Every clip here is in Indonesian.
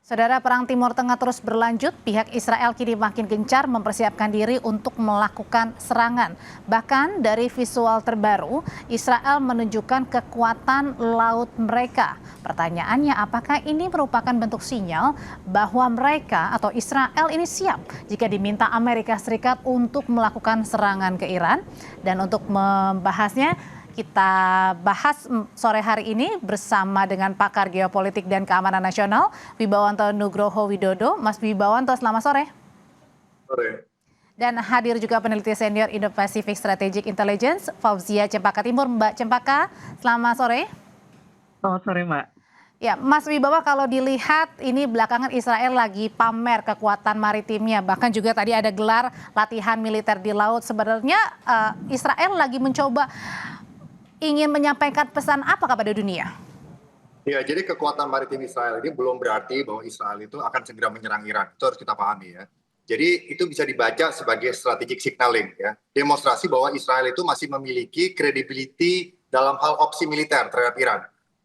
Saudara, perang Timur Tengah terus berlanjut, pihak Israel kini makin gencar mempersiapkan diri untuk melakukan serangan. Bahkan dari visual terbaru, Israel menunjukkan kekuatan laut mereka. Pertanyaannya, apakah ini merupakan bentuk sinyal bahwa mereka atau Israel ini siap jika diminta Amerika Serikat untuk melakukan serangan ke Iran? Dan untuk membahasnya, kita bahas sore hari ini bersama dengan pakar geopolitik dan keamanan nasional, Wibawanto Nugroho Widodo. Mas Wibawanto, selamat sore. Sore. Dan hadir juga peneliti senior Indo-Pacific Strategic Intelligence, Fauzia Cempaka Timur. Mbak Cempaka, selamat sore. Selamat sore, Mbak. Ya, Mas Wibawa, kalau dilihat ini belakangan Israel lagi pamer kekuatan maritimnya, bahkan juga tadi ada gelar latihan militer di laut. Sebenarnya Israel lagi mencoba ingin menyampaikan pesan apa kepada dunia? Ya, jadi kekuatan maritim Israel ini belum berarti bahwa Israel itu akan segera menyerang Iran. Itu harus kita pahami ya. Jadi itu bisa dibaca sebagai strategic signaling ya. Demonstrasi bahwa Israel itu masih memiliki credibility dalam hal opsi militer terhadap Iran.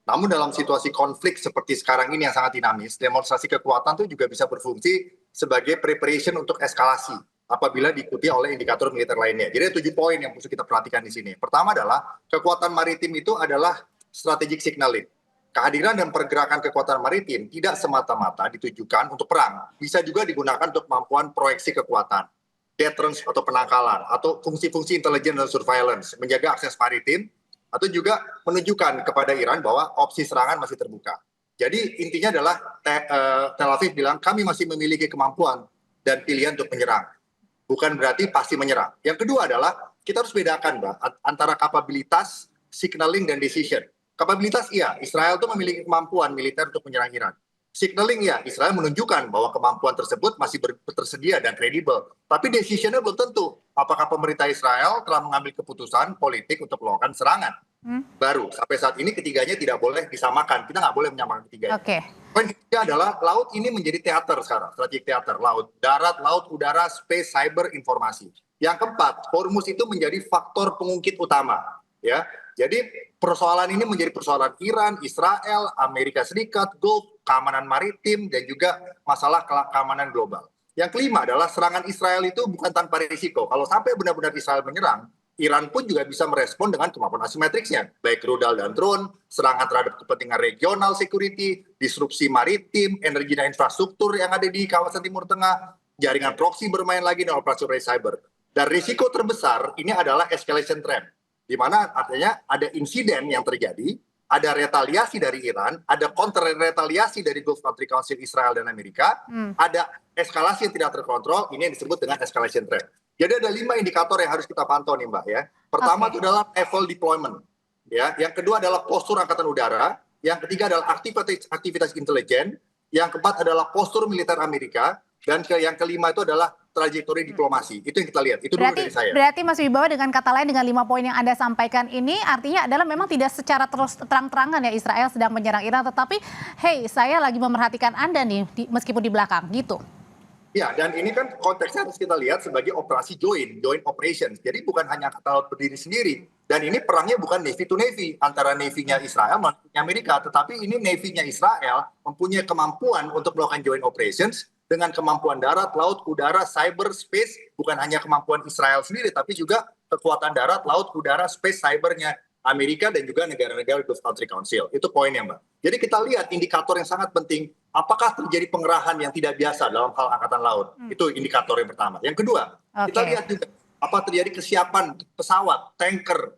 Namun dalam situasi konflik seperti sekarang ini yang sangat dinamis, demonstrasi kekuatan itu juga bisa berfungsi sebagai preparation untuk eskalasi apabila diikuti oleh indikator militer lainnya. Jadi ada 7 poin yang harus kita perhatikan di sini. Pertama adalah kekuatan maritim itu adalah strategic signaling. Kehadiran dan pergerakan kekuatan maritim tidak semata-mata ditujukan untuk perang. Bisa juga digunakan untuk kemampuan proyeksi kekuatan, deterrence atau penangkalan, atau fungsi-fungsi intelijen dan surveillance, menjaga akses maritim, atau juga menunjukkan kepada Iran bahwa opsi serangan masih terbuka. Jadi intinya adalah Tel Aviv bilang kami masih memiliki kemampuan dan pilihan untuk menyerang. Bukan berarti pasti menyerang. Yang kedua adalah kita harus bedakan, Mbak, antara kapabilitas, signaling, dan decision. Kapabilitas, iya, Israel itu memiliki kemampuan militer untuk menyerang Iran. Signaling, ya, Israel menunjukkan bahwa kemampuan tersebut masih tersedia dan kredibel. Tapi decisionnya belum tentu. Apakah pemerintah Israel telah mengambil keputusan politik untuk melakukan serangan? Baru, sampai saat ini ketiganya tidak boleh disamakan. Kita nggak boleh menyamakan ketiganya. Poin ketiga adalah laut ini menjadi teater sekarang, strategi teater, laut, darat, laut, udara, space, cyber, informasi. Yang keempat, Hormuz itu menjadi faktor pengungkit utama, ya. Jadi persoalan ini menjadi persoalan Iran, Israel, Amerika Serikat, Gulf, keamanan maritim, dan juga masalah keamanan global. Yang kelima adalah serangan Israel itu bukan tanpa risiko. Kalau sampai benar-benar Israel menyerang, Iran pun juga bisa merespon dengan kemampuan asimetriknya, baik rudal dan drone, serangan terhadap kepentingan regional security, disrupsi maritim, energi dan infrastruktur yang ada di kawasan Timur Tengah, jaringan proksi bermain lagi dan operasi cyber. Dan risiko terbesar ini adalah escalation trend, di mana artinya ada insiden yang terjadi, ada retaliasi dari Iran, ada counter retaliasi dari Gulf Country Council Israel dan Amerika, ada eskalasi yang tidak terkontrol, ini yang disebut dengan escalation trend. Jadi ada 5 indikator yang harus kita pantau nih, Mbak, ya. Pertama itu adalah naval deployment, ya. Yang kedua adalah postur angkatan udara, yang ketiga adalah aktivitas intelijen, yang keempat adalah postur militer Amerika, dan yang kelima itu adalah trajektori diplomasi. Itu yang kita lihat. Itu dulu dari saya. Berarti Mas Wibawa, dengan kata lain, dengan 5 poin yang Anda sampaikan ini artinya adalah memang tidak secara terus terang-terangan ya Israel sedang menyerang Iran, tetapi hey, saya lagi memerhatikan Anda nih meskipun di belakang gitu. Ya, dan ini kan konteksnya harus kita lihat sebagai operasi joint operations. Jadi bukan hanya angkatan laut berdiri sendiri. Dan ini perangnya bukan navy to navy antara navy-nya Israel dan Amerika, tetapi ini navy-nya Israel mempunyai kemampuan untuk melakukan joint operations dengan kemampuan darat, laut, udara, cyber, space. Bukan hanya kemampuan Israel sendiri, tapi juga kekuatan darat, laut, udara, space, cybernya Amerika dan juga negara-negara Gulf Country Council. Itu poinnya, Mbak. Jadi kita lihat indikator yang sangat penting, apakah terjadi pengerahan yang tidak biasa dalam hal angkatan laut. Itu indikator yang pertama. Yang kedua, kita lihat juga apa terjadi kesiapan pesawat, tanker,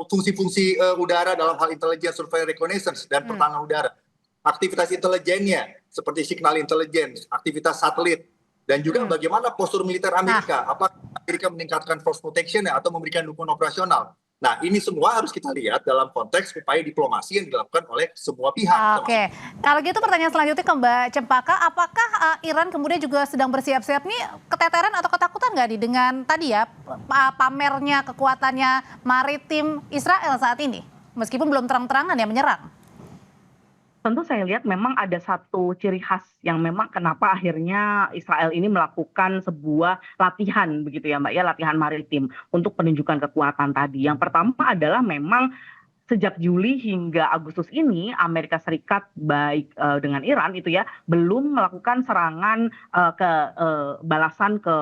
fungsi-fungsi udara dalam hal intelijen, surveillance, reconnaissance, dan pertahanan udara. Aktivitas intelijennya, seperti signal intelligence, aktivitas satelit, dan juga bagaimana postur militer Amerika. Apakah Amerika meningkatkan force protection atau memberikan dukungan operasional. Nah, ini semua harus kita lihat dalam konteks upaya diplomasi yang dilakukan oleh semua pihak. Oke, kalau gitu pertanyaan selanjutnya ke Mbak Cempaka, apakah Iran kemudian juga sedang bersiap-siap nih keteteran atau ketakutan nggak nih dengan tadi ya pamernya kekuatannya maritim Israel saat ini, meskipun belum terang-terangan ya menyerang? Tentu saya lihat memang ada satu ciri khas yang memang kenapa akhirnya Israel ini melakukan sebuah latihan begitu ya Mbak ya, latihan maritim untuk penunjukan kekuatan tadi. Yang pertama adalah memang sejak Juli hingga Agustus ini Amerika Serikat baik dengan Iran itu ya belum melakukan serangan balasan ke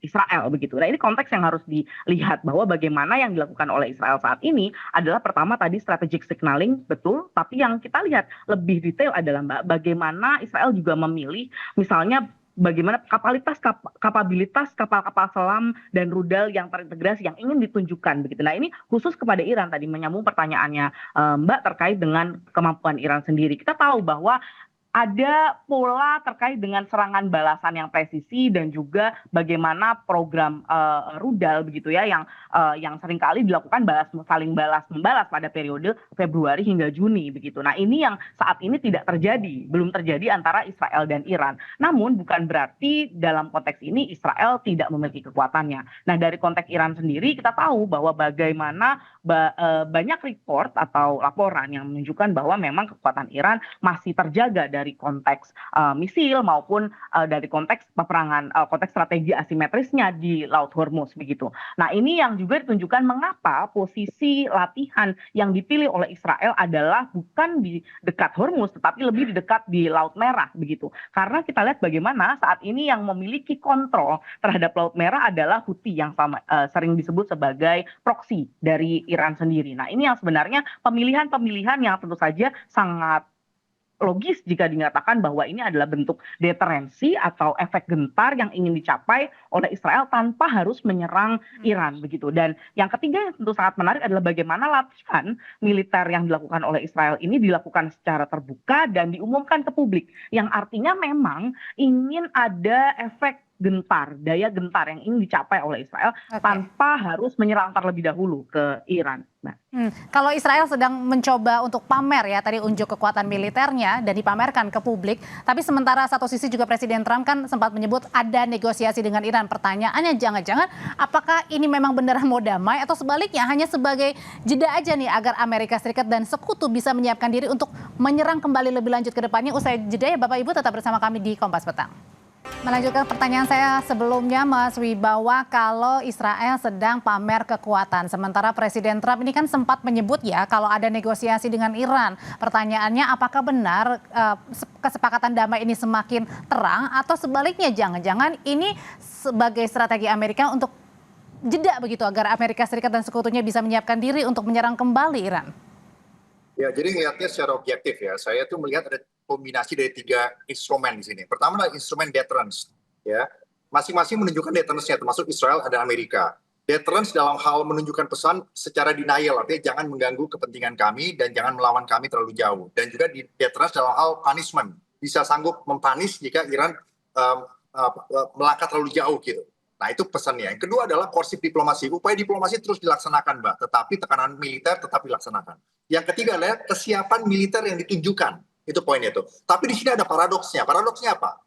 Israel begitu. Nah ini konteks yang harus dilihat bahwa bagaimana yang dilakukan oleh Israel saat ini adalah pertama tadi strategic signaling betul, tapi yang kita lihat lebih detail adalah bagaimana Israel juga memilih misalnya bagaimana kapabilitas kapal-kapal selam dan rudal yang terintegrasi yang ingin ditunjukkan begitu. Nah ini khusus kepada Iran tadi menyambung pertanyaannya Mbak terkait dengan kemampuan Iran sendiri. Kita tahu bahwa ada pola terkait dengan serangan balasan yang presisi dan juga bagaimana program rudal begitu ya yang seringkali dilakukan saling balas membalas pada periode Februari hingga Juni begitu. Nah ini yang saat ini belum terjadi antara Israel dan Iran. Namun bukan berarti dalam konteks ini Israel tidak memiliki kekuatannya. Nah dari konteks Iran sendiri kita tahu bahwa bagaimana banyak report atau laporan yang menunjukkan bahwa memang kekuatan Iran masih terjaga dari konteks misil maupun dari konteks peperangan konteks strategi asimetrisnya di Laut Hormuz begitu. Nah ini yang juga ditunjukkan mengapa posisi latihan yang dipilih oleh Israel adalah bukan di dekat Hormuz tetapi lebih di dekat di Laut Merah begitu. Karena kita lihat bagaimana saat ini yang memiliki kontrol terhadap Laut Merah adalah Houthi yang sering disebut sebagai proksi dari Iran sendiri. Nah ini yang sebenarnya pemilihan-pemilihan yang tentu saja sangat logis jika dinyatakan bahwa ini adalah bentuk deterensi atau efek gentar yang ingin dicapai oleh Israel tanpa harus menyerang Iran begitu. Dan yang ketiga yang tentu sangat menarik adalah bagaimana latihan militer yang dilakukan oleh Israel ini dilakukan secara terbuka dan diumumkan ke publik. Yang artinya memang ingin ada efek gentar, daya gentar yang ingin dicapai oleh Israel tanpa harus menyerang terlebih dahulu ke Iran. Nah. Kalau Israel sedang mencoba untuk pamer ya tadi unjuk kekuatan militernya dan dipamerkan ke publik, tapi sementara satu sisi juga Presiden Trump kan sempat menyebut ada negosiasi dengan Iran. Pertanyaannya jangan-jangan apakah ini memang beneran mau damai atau sebaliknya hanya sebagai jeda aja nih agar Amerika Serikat dan sekutu bisa menyiapkan diri untuk menyerang kembali lebih lanjut ke depannya. Usai jeda ya Bapak Ibu tetap bersama kami di Kompas Petang. Melanjutkan pertanyaan saya sebelumnya Mas Wibawa, kalau Israel sedang pamer kekuatan, sementara Presiden Trump ini kan sempat menyebut ya kalau ada negosiasi dengan Iran. Pertanyaannya apakah benar kesepakatan damai ini semakin terang atau sebaliknya jangan-jangan ini sebagai strategi Amerika untuk jeda begitu agar Amerika Serikat dan sekutunya bisa menyiapkan diri untuk menyerang kembali Iran? Ya, jadi ngelihatnya secara objektif ya, saya tuh melihat ada kombinasi dari 3 instrumen di sini. Pertama adalah instrumen deterrence, ya. Masing-masing menunjukkan deterrence-nya, termasuk Israel dan Amerika. Deterrence dalam hal menunjukkan pesan secara denial, artinya jangan mengganggu kepentingan kami dan jangan melawan kami terlalu jauh. Dan juga di deterrence dalam hal punishment, bisa sanggup mempanis jika Iran melangkah terlalu jauh gitu. Nah itu pesannya. Yang kedua adalah korsif diplomasi. Upaya diplomasi terus dilaksanakan Mbak, tetapi tekanan militer tetap dilaksanakan. Yang ketiga adalah kesiapan militer yang ditunjukkan. Itu poinnya itu. Tapi di sini ada paradoksnya. Paradoksnya apa?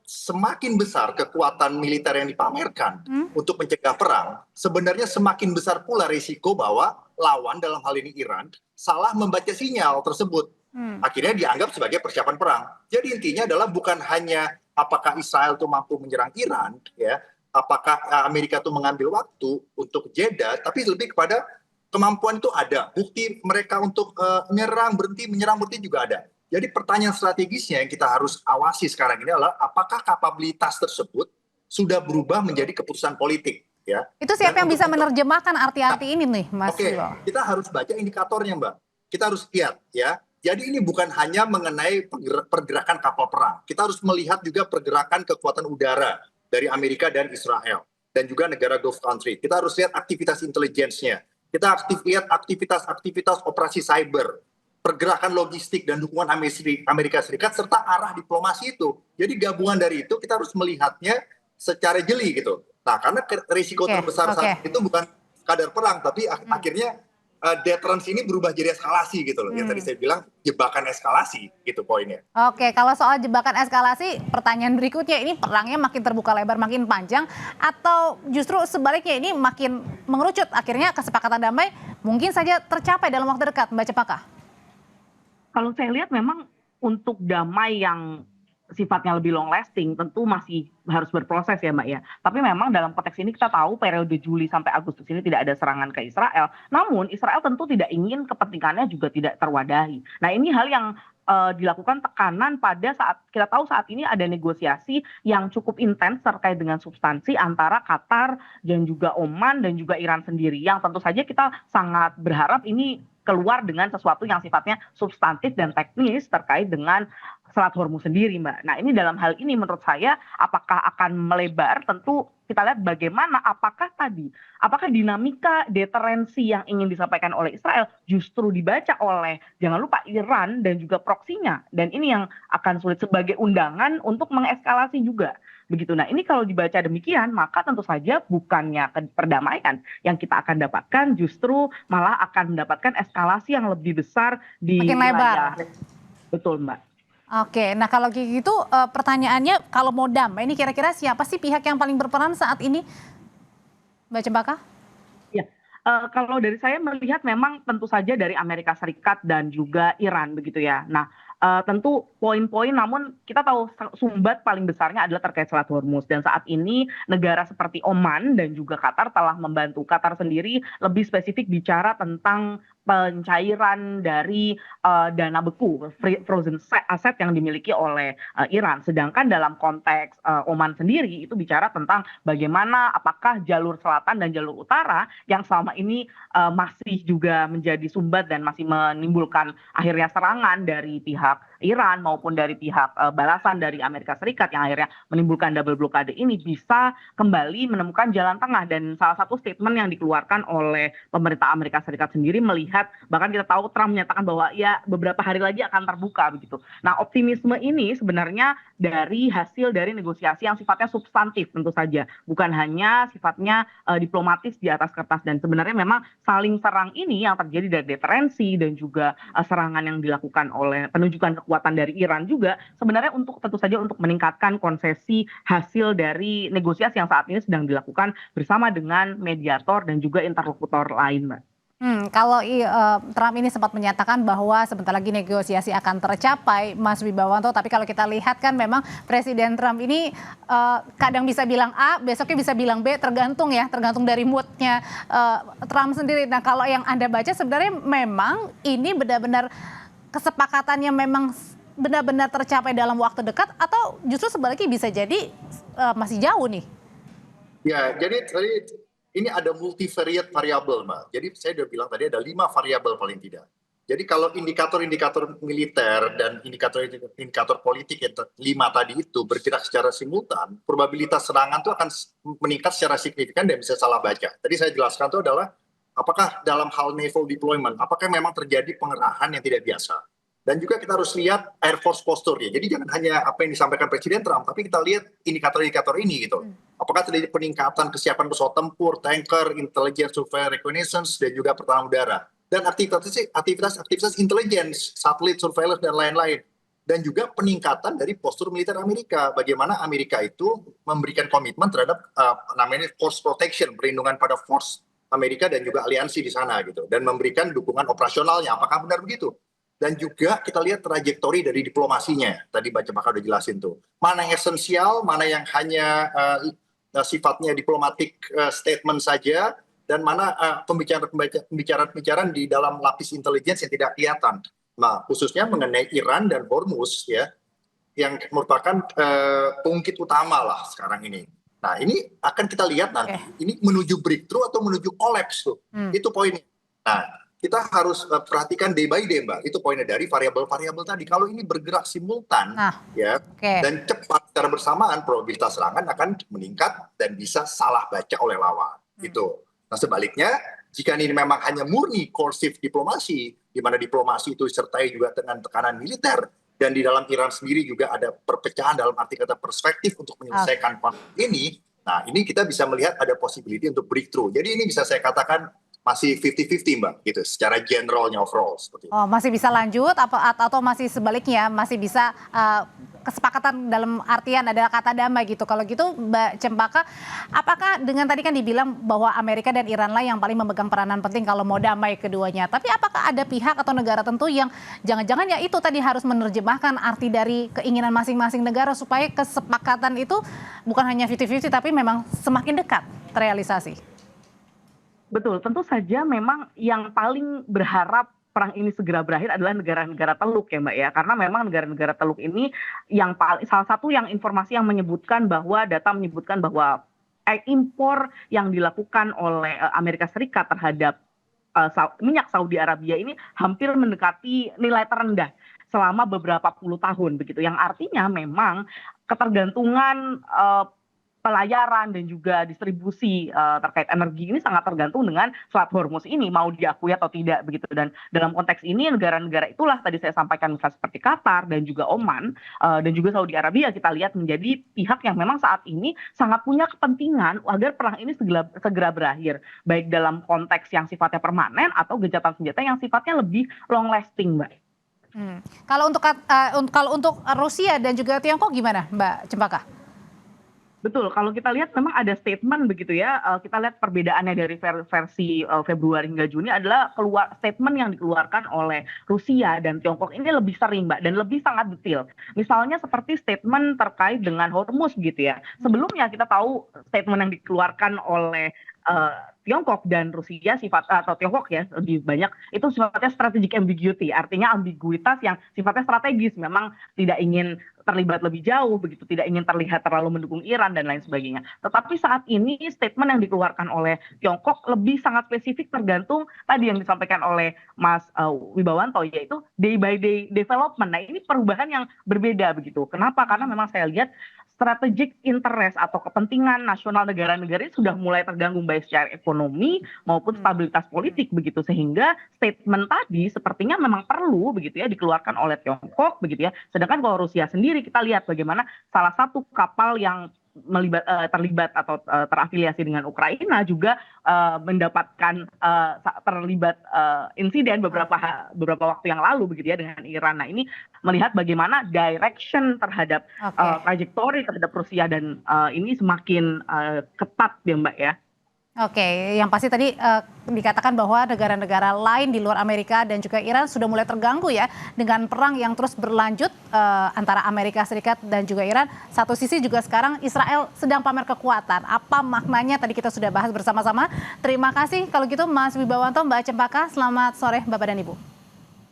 Semakin besar kekuatan militer yang dipamerkan untuk mencegah perang, sebenarnya semakin besar pula risiko bahwa lawan dalam hal ini Iran salah membaca sinyal tersebut. Akhirnya dianggap sebagai persiapan perang. Jadi intinya adalah bukan hanya apakah Israel itu mampu menyerang Iran, ya, apakah Amerika itu mengambil waktu untuk jeda, tapi lebih kepada kemampuan itu ada. Bukti mereka untuk menyerang berhenti juga ada. Jadi pertanyaan strategisnya yang kita harus awasi sekarang ini adalah apakah kapabilitas tersebut sudah berubah menjadi keputusan politik. Ya. Itu siapa yang bisa menerjemahkan arti-arti ini nih Mas Wibawa? Kita harus baca indikatornya Mbak. Kita harus lihat ya. Jadi ini bukan hanya mengenai pergerakan kapal perang. Kita harus melihat juga pergerakan kekuatan udara dari Amerika dan Israel dan juga negara Gulf country. Kita harus lihat aktivitas intelijensinya. Kita lihat aktivitas operasi cyber, pergerakan logistik dan dukungan Amerika Serikat serta arah diplomasi itu. Jadi gabungan dari itu kita harus melihatnya secara jeli gitu. Nah, karena risiko terbesar saat itu bukan kadar perang, tapi akhirnya deterrence ini berubah jadi eskalasi gitu loh. Yang tadi saya bilang jebakan eskalasi gitu poinnya. Oke, kalau soal jebakan eskalasi, pertanyaan berikutnya ini perangnya makin terbuka lebar, makin panjang atau justru sebaliknya ini makin mengerucut, akhirnya kesepakatan damai mungkin saja tercapai dalam waktu dekat, Mbak Cepaka? Kalau saya lihat memang untuk damai yang sifatnya lebih long lasting tentu masih harus berproses ya Mbak ya. Tapi memang dalam konteks ini kita tahu periode Juli sampai Agustus ini tidak ada serangan ke Israel. Namun Israel tentu tidak ingin kepentingannya juga tidak terwadahi. Nah ini hal yang dilakukan tekanan pada saat kita tahu saat ini ada negosiasi yang cukup intens terkait dengan substansi antara Qatar dan juga Oman dan juga Iran sendiri yang tentu saja kita sangat berharap ini keluar dengan sesuatu yang sifatnya substantif dan teknis terkait dengan Selat Hormuz sendiri, Mbak. Nah, ini dalam hal ini menurut saya apakah akan melebar? Tentu kita lihat bagaimana apakah dinamika deterensi yang ingin disampaikan oleh Israel justru dibaca oleh jangan lupa Iran dan juga proksinya. Dan ini yang akan sulit sebagai undangan untuk mengeskalasi juga. Begitu. Nah, ini kalau dibaca demikian, maka tentu saja bukannya perdamaian yang kita akan dapatkan, justru malah akan mendapatkan eskalasi yang lebih besar di makin lebar. Betul, Mbak. Oke, nah kalau gitu pertanyaannya kalau mau damai ini kira-kira siapa sih pihak yang paling berperan saat ini, Mbak Cempaka? Ya, kalau dari saya melihat memang tentu saja dari Amerika Serikat dan juga Iran begitu ya. Nah, tentu poin-poin namun kita tahu sumbat paling besarnya adalah terkait Selat Hormuz dan saat ini negara seperti Oman dan juga Qatar telah membantu. Qatar sendiri lebih spesifik bicara tentang pencairan dari dana beku frozen asset yang dimiliki oleh Iran. Sedangkan dalam konteks Oman sendiri itu bicara tentang bagaimana apakah jalur selatan dan jalur utara yang selama ini masih juga menjadi sumbat dan masih menimbulkan akhirnya serangan dari pihak Iran maupun dari pihak balasan dari Amerika Serikat yang akhirnya menimbulkan double blokade ini bisa kembali menemukan jalan tengah. Dan salah satu statement yang dikeluarkan oleh pemerintah Amerika Serikat sendiri melihat bahkan kita tahu Trump menyatakan bahwa ya beberapa hari lagi akan terbuka begitu. Nah, optimisme ini sebenarnya dari hasil dari negosiasi yang sifatnya substantif tentu saja, bukan hanya sifatnya diplomatis di atas kertas. Dan sebenarnya memang saling serang ini yang terjadi dari deterensi dan juga serangan yang dilakukan oleh penunjukan kekuatan dari Iran juga sebenarnya untuk tentu saja untuk meningkatkan konsesi hasil dari negosiasi yang saat ini sedang dilakukan bersama dengan mediator dan juga interlokutor lain, Mbak. Kalau Trump ini sempat menyatakan bahwa sebentar lagi negosiasi akan tercapai, Mas Wibawanto, tapi kalau kita lihat kan memang Presiden Trump ini kadang bisa bilang A, besoknya bisa bilang B, tergantung dari moodnya Trump sendiri. Nah, kalau yang Anda baca sebenarnya memang ini benar-benar kesepakatannya memang benar-benar tercapai dalam waktu dekat atau justru sebaliknya bisa jadi masih jauh nih? Ya, jadi ini ada multivariate variabel, Mbak. Jadi saya sudah bilang tadi ada 5 variabel paling tidak. Jadi kalau indikator-indikator militer dan indikator politik yang 5 tadi itu bergerak secara simultan, probabilitas serangan itu akan meningkat secara signifikan dan bisa salah baca. Tadi saya jelaskan itu adalah apakah dalam hal naval deployment, apakah memang terjadi pengerahan yang tidak biasa. Dan juga kita harus lihat Air Force posture ya. Jadi jangan hanya apa yang disampaikan Presiden Trump, tapi kita lihat indikator-indikator ini gitu. Apakah terjadi peningkatan kesiapan pesawat tempur, tanker, intelligence, surveillance, reconnaissance, dan juga pertahanan udara. Dan aktivitas intelligence, satelit, surveillance, dan lain-lain. Dan juga peningkatan dari postur militer Amerika. Bagaimana Amerika itu memberikan komitmen terhadap namanya force protection, perlindungan pada force Amerika dan juga aliansi di sana gitu. Dan memberikan dukungan operasionalnya. Apakah benar begitu? Dan juga kita lihat trajektori dari diplomasinya. Tadi Mbak Cempaka udah jelasin tuh. Mana yang esensial, mana yang hanya sifatnya diplomatic statement saja, dan mana pembicaraan di dalam lapis intelligence yang tidak kelihatan. Nah, khususnya mengenai Iran dan Hormuz ya, yang merupakan pengungkit utama lah sekarang ini. Nah, ini akan kita lihat nanti. Ini menuju breakthrough atau menuju collapse tuh. Itu poinnya. Nah, kita harus perhatikan day by day, Mbak. Itu poinnya dari variabel-variabel tadi. Kalau ini bergerak simultan, dan cepat secara bersamaan, probabilitas serangan akan meningkat dan bisa salah baca oleh lawan. Gitu. Nah, sebaliknya, jika ini memang hanya murni coercive diplomasi, di mana diplomasi itu disertai juga dengan tekanan militer, dan di dalam Iran sendiri juga ada perpecahan dalam arti kata perspektif untuk menyelesaikan konflik ini. Nah, ini kita bisa melihat ada possibility untuk breakthrough. Jadi ini bisa saya katakan masih 50-50 Mbak, gitu, secara generalnya overall seperti itu. Oh, masih bisa lanjut atau masih sebaliknya masih bisa kesepakatan dalam artian adalah kata damai gitu. Kalau gitu Mbak Cempaka, apakah dengan tadi kan dibilang bahwa Amerika dan Iran lah yang paling memegang peranan penting kalau mau damai keduanya. Tapi apakah ada pihak atau negara tertentu yang jangan-jangan ya itu tadi harus menerjemahkan arti dari keinginan masing-masing negara supaya kesepakatan itu bukan hanya 50-50 tapi memang semakin dekat terrealisasi? Betul, tentu saja memang yang paling berharap perang ini segera berakhir adalah negara-negara Teluk ya Mbak ya, karena memang negara-negara Teluk ini yang salah satu yang informasi yang menyebutkan bahwa data menyebutkan bahwa impor yang dilakukan oleh Amerika Serikat terhadap minyak Saudi Arabia ini hampir mendekati nilai terendah selama beberapa puluh tahun begitu, yang artinya memang ketergantungan pelayaran dan juga distribusi terkait energi ini sangat tergantung dengan Selat Hormuz ini, mau diakui atau tidak begitu. Dan dalam konteks ini negara-negara itulah tadi saya sampaikan misalnya seperti Qatar dan juga Oman dan juga Saudi Arabia kita lihat menjadi pihak yang memang saat ini sangat punya kepentingan agar perang ini segera berakhir, baik dalam konteks yang sifatnya permanen atau gencatan senjata yang sifatnya lebih long lasting, Mbak. Kalau untuk Rusia dan juga Tiongkok gimana, Mbak Cempaka? Betul, kalau kita lihat memang ada statement begitu ya, kita lihat perbedaannya dari versi Februari hingga Juni adalah statement yang dikeluarkan oleh Rusia dan Tiongkok ini lebih sering Mbak, dan lebih sangat detail. Misalnya seperti statement terkait dengan Hormuz gitu ya. Sebelumnya kita tahu statement yang dikeluarkan oleh Tiongkok dan Rusia atau Tiongkok ya lebih banyak itu sifatnya strategic ambiguity, artinya ambiguitas yang sifatnya strategis, memang tidak ingin terlibat lebih jauh begitu, tidak ingin terlihat terlalu mendukung Iran dan lain sebagainya. Tetapi saat ini statement yang dikeluarkan oleh Tiongkok lebih sangat spesifik tergantung tadi yang disampaikan oleh Mas Wibawanto, yaitu day by day development. Nah ini perubahan yang berbeda begitu. Kenapa? Karena memang saya lihat strategic interest atau kepentingan nasional negara-negara ini sudah mulai terganggu baik secara ekonomi maupun stabilitas politik begitu, sehingga statement tadi sepertinya memang perlu begitu ya dikeluarkan oleh Tiongkok begitu ya. Sedangkan kalau Rusia sendiri kita lihat bagaimana salah satu kapal yang terlibat atau terafiliasi dengan Ukraina juga mendapatkan terlibat insiden beberapa waktu yang lalu begitu ya dengan Iran. Nah ini melihat bagaimana direction terhadap trajektori terhadap Rusia dan ini semakin ketat ya Mbak ya. Oke, yang pasti tadi dikatakan bahwa negara-negara lain di luar Amerika dan juga Iran sudah mulai terganggu ya dengan perang yang terus berlanjut antara Amerika Serikat dan juga Iran. Satu sisi juga sekarang Israel sedang pamer kekuatan. Apa maknanya tadi kita sudah bahas bersama-sama. Terima kasih kalau gitu Mas Wibawanto, Mbak Cempaka. Selamat sore Bapak dan Ibu.